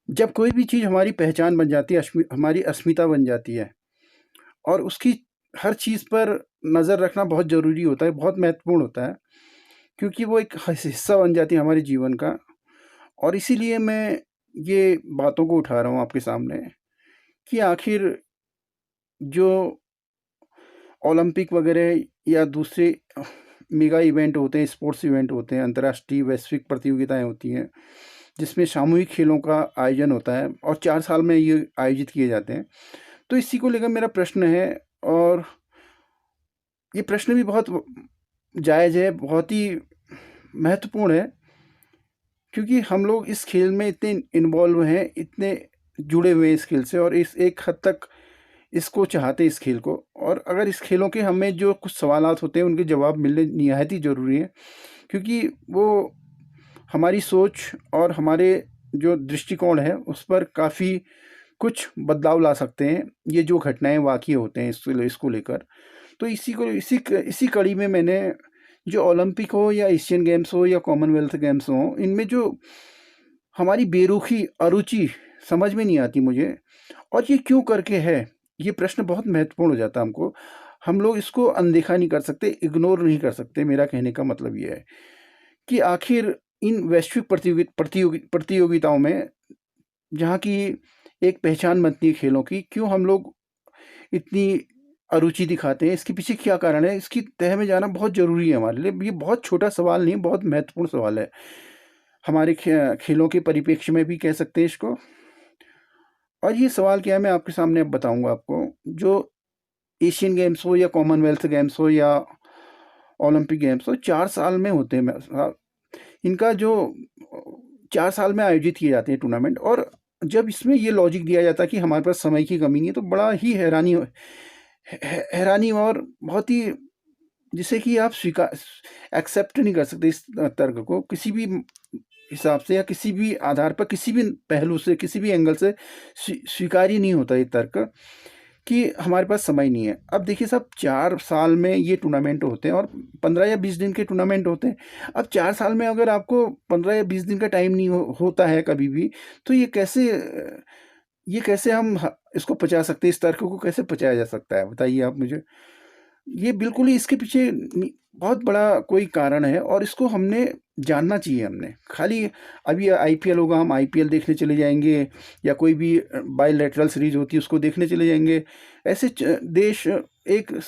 जब कोई भी चीज़ हमारी पहचान बन जाती है, हमारी अस्मिता बन जाती है और उसकी हर चीज़ पर नज़र रखना बहुत ज़रूरी होता है, बहुत महत्वपूर्ण होता है, क्योंकि वो एक हिस्सा बन जाती है हमारे जीवन का। और इसीलिए मैं ये बातों को उठा रहा हूँ आपके सामने कि आखिर जो ओलंपिक वगैरह या दूसरे मेगा इवेंट होते हैं, स्पोर्ट्स इवेंट होते हैं, अंतर्राष्ट्रीय वैश्विक प्रतियोगिताएं होती हैं, जिसमें सामूहिक खेलों का आयोजन होता है और 4 साल में ये आयोजित किए जाते हैं। तो इसी को लेकर मेरा प्रश्न है, और ये प्रश्न भी बहुत जायज़ है, बहुत ही महत्वपूर्ण है, क्योंकि हम लोग इस खेल में इतने इन्वॉल्व हैं, इतने जुड़े हुए हैं इस खेल से, और इस एक हद तक इसको चाहते हैं इस खेल को। और अगर इस खेलों के हमें जो कुछ सवालात होते हैं उनके जवाब मिलने निहायत ही ज़रूरी है, क्योंकि वो हमारी सोच और हमारे जो दृष्टिकोण है उस पर काफ़ी कुछ बदलाव ला सकते हैं, ये जो घटनाएं वाक़ई होते हैं इसको लेकर। तो इसी कड़ी में मैंने जो ओलंपिक हो या एशियन गेम्स हो या कॉमनवेल्थ गेम्स हो, इनमें जो हमारी बेरुखी, अरुचि समझ में नहीं आती मुझे, और ये क्यों करके है? ये प्रश्न बहुत महत्वपूर्ण हो जाता है हमको। हम लोग इसको अनदेखा नहीं कर सकते, इग्नोर नहीं कर सकते। मेरा कहने का मतलब ये है कि आखिर इन वैश्विक प्रतियोगिताओं में, जहाँ की एक पहचान बनती है खेलों की, क्यों हम लोग इतनी अरुचि दिखाते हैं? इसके पीछे क्या कारण है? इसकी तह में जाना बहुत ज़रूरी है हमारे लिए। ये बहुत छोटा सवाल नहीं, बहुत महत्वपूर्ण सवाल है। हमारे खेलों के परिप्रेक्ष्य में भी कह सकते हैं इसको। और ये सवाल क्या है, मैं आपके सामने अब बताऊँगा आपको। जो एशियन गेम्स हो या कॉमनवेल्थ गेम्स हो या ओलंपिक गेम्स हो, 4 साल में होते हैं। इनका जो 4 साल में आयोजित किए जाते हैं टूर्नामेंट, और जब इसमें ये लॉजिक दिया जाता है कि हमारे पास समय की कमी नहीं है, तो बड़ा ही हैरानी और बहुत ही, जिसे कि आप एक्सेप्ट नहीं कर सकते इस तर्क को किसी भी हिसाब से या किसी भी आधार पर, किसी भी पहलू से, किसी भी एंगल से स्वीकार्य नहीं होता ये तर्क कि हमारे पास समय नहीं है। अब देखिए साहब, 4 साल में ये टूर्नामेंट होते हैं और 15 या 20 दिन के टूर्नामेंट होते हैं। अब 4 साल में अगर आपको 15 या 20 दिन का टाइम नहीं होता है कभी भी, तो ये कैसे हम इसको पचा सकते हैं? इस तर्क को कैसे पचाया जा सकता है, बताइए आप मुझे। ये बिल्कुल ही इसके पीछे बहुत बड़ा कोई कारण है, और इसको हमने जानना चाहिए। हमने खाली अभी आईपीएल होगा, हम आईपीएल देखने चले जाएंगे, या कोई भी बायलैटरल सीरीज होती है उसको देखने चले जाएंगे। ऐसे देश एक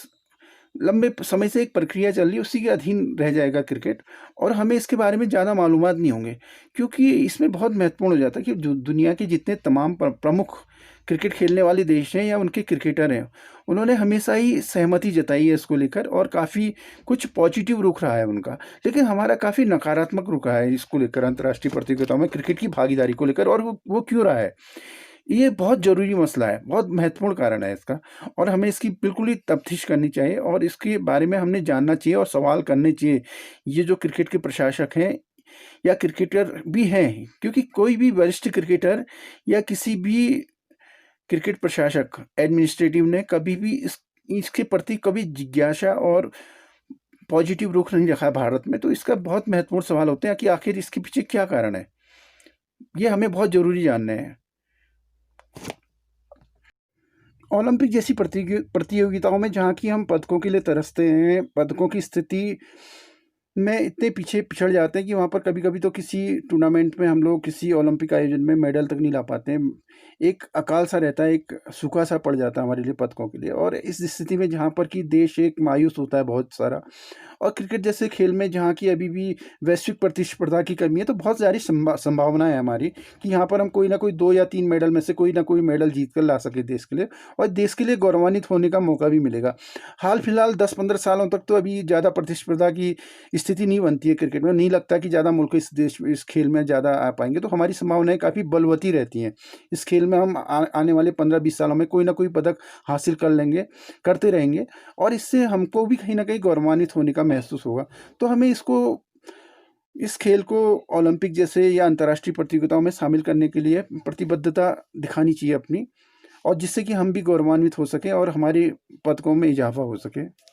लंबे समय से एक प्रक्रिया चल रही है, उसी के अधीन रह जाएगा क्रिकेट, और हमें इसके बारे में ज़्यादा मालूमात नहीं होंगे, क्योंकि इसमें बहुत महत्वपूर्ण हो जाता है कि जो दुनिया के जितने तमाम प्रमुख क्रिकेट खेलने वाले देश हैं या उनके क्रिकेटर हैं, उन्होंने हमेशा ही सहमति जताई है इसको लेकर, और काफ़ी कुछ पॉजिटिव रुख रहा है उनका। लेकिन हमारा काफ़ी नकारात्मक रुख रहा है इसको लेकर, अंतर्राष्ट्रीय प्रतियोगिताओं में क्रिकेट की भागीदारी को लेकर। और वो क्यों रहा है? ये बहुत ज़रूरी मसला है, बहुत महत्वपूर्ण कारण है इसका, और हमें इसकी बिल्कुल ही तफ्तीश करनी चाहिए, और इसके बारे में हमने जानना चाहिए और सवाल करने चाहिए। ये जो क्रिकेट के प्रशासक हैं या क्रिकेटर भी हैं, क्योंकि कोई भी वरिष्ठ क्रिकेटर या किसी भी क्रिकेट प्रशासक, एडमिनिस्ट्रेटिव ने कभी भी इसके प्रति कभी जिज्ञासा और पॉजिटिव रुख नहीं रखा है भारत में। तो इसका बहुत महत्वपूर्ण सवाल होते हैं कि आखिर इसके पीछे क्या कारण है? ये हमें बहुत ज़रूरी जानने हैं। ओलंपिक जैसी प्रतियोगिताओं में, जहाँ की हम पदकों के लिए तरसते हैं, पदकों की स्थिति में इतने पीछे पिछड़ जाते हैं कि वहाँ पर कभी-कभी तो किसी टूर्नामेंट में हम लोग किसी ओलंपिक आयोजन में मेडल तक नहीं ला पाते हैं। एक अकाल-सा रहता है, एक सूखा-सा पड़ जाता है हमारे लिए पदकों के लिए, और इस स्थिति में जहाँ पर कि देश एक मायूस होता है बहुत सारा, और क्रिकेट जैसे खेल में जहाँ की अभी भी वैश्विक प्रतिस्पर्धा की कमी है, तो बहुत सारी संभावना है हमारी कि यहाँ पर हम कोई ना कोई 2 या 3 मेडल में से कोई ना कोई मेडल जीत कर ला सके देश के लिए, और देश के लिए गौरवान्वित होने का मौका भी मिलेगा। हाल-फिलहाल 10-15 सालों तक तो अभी ज़्यादा प्रतिस्पर्धा की स्थिति नहीं बनती है क्रिकेट में। नहीं लगता कि ज़्यादा मुल्क इस खेल में ज़्यादा आ पाएँगे, तो हमारी संभावनाएँ काफ़ी बलवती रहती हैं। इस खेल में हम आने वाले 15-20 सालों में कोई ना कोई पदक हासिल कर लेंगे, करते रहेंगे, और इससे हमको भी कहीं न कहीं गौरवान्वित होने का महसूस होगा। तो हमें इस खेल को ओलंपिक जैसे या अंतर्राष्ट्रीय प्रतियोगिताओं में शामिल करने के लिए प्रतिबद्धता दिखानी चाहिए अपनी, और जिससे कि हम भी गौरवान्वित हो सकें और हमारे पदकों में इजाफ़ा हो सके।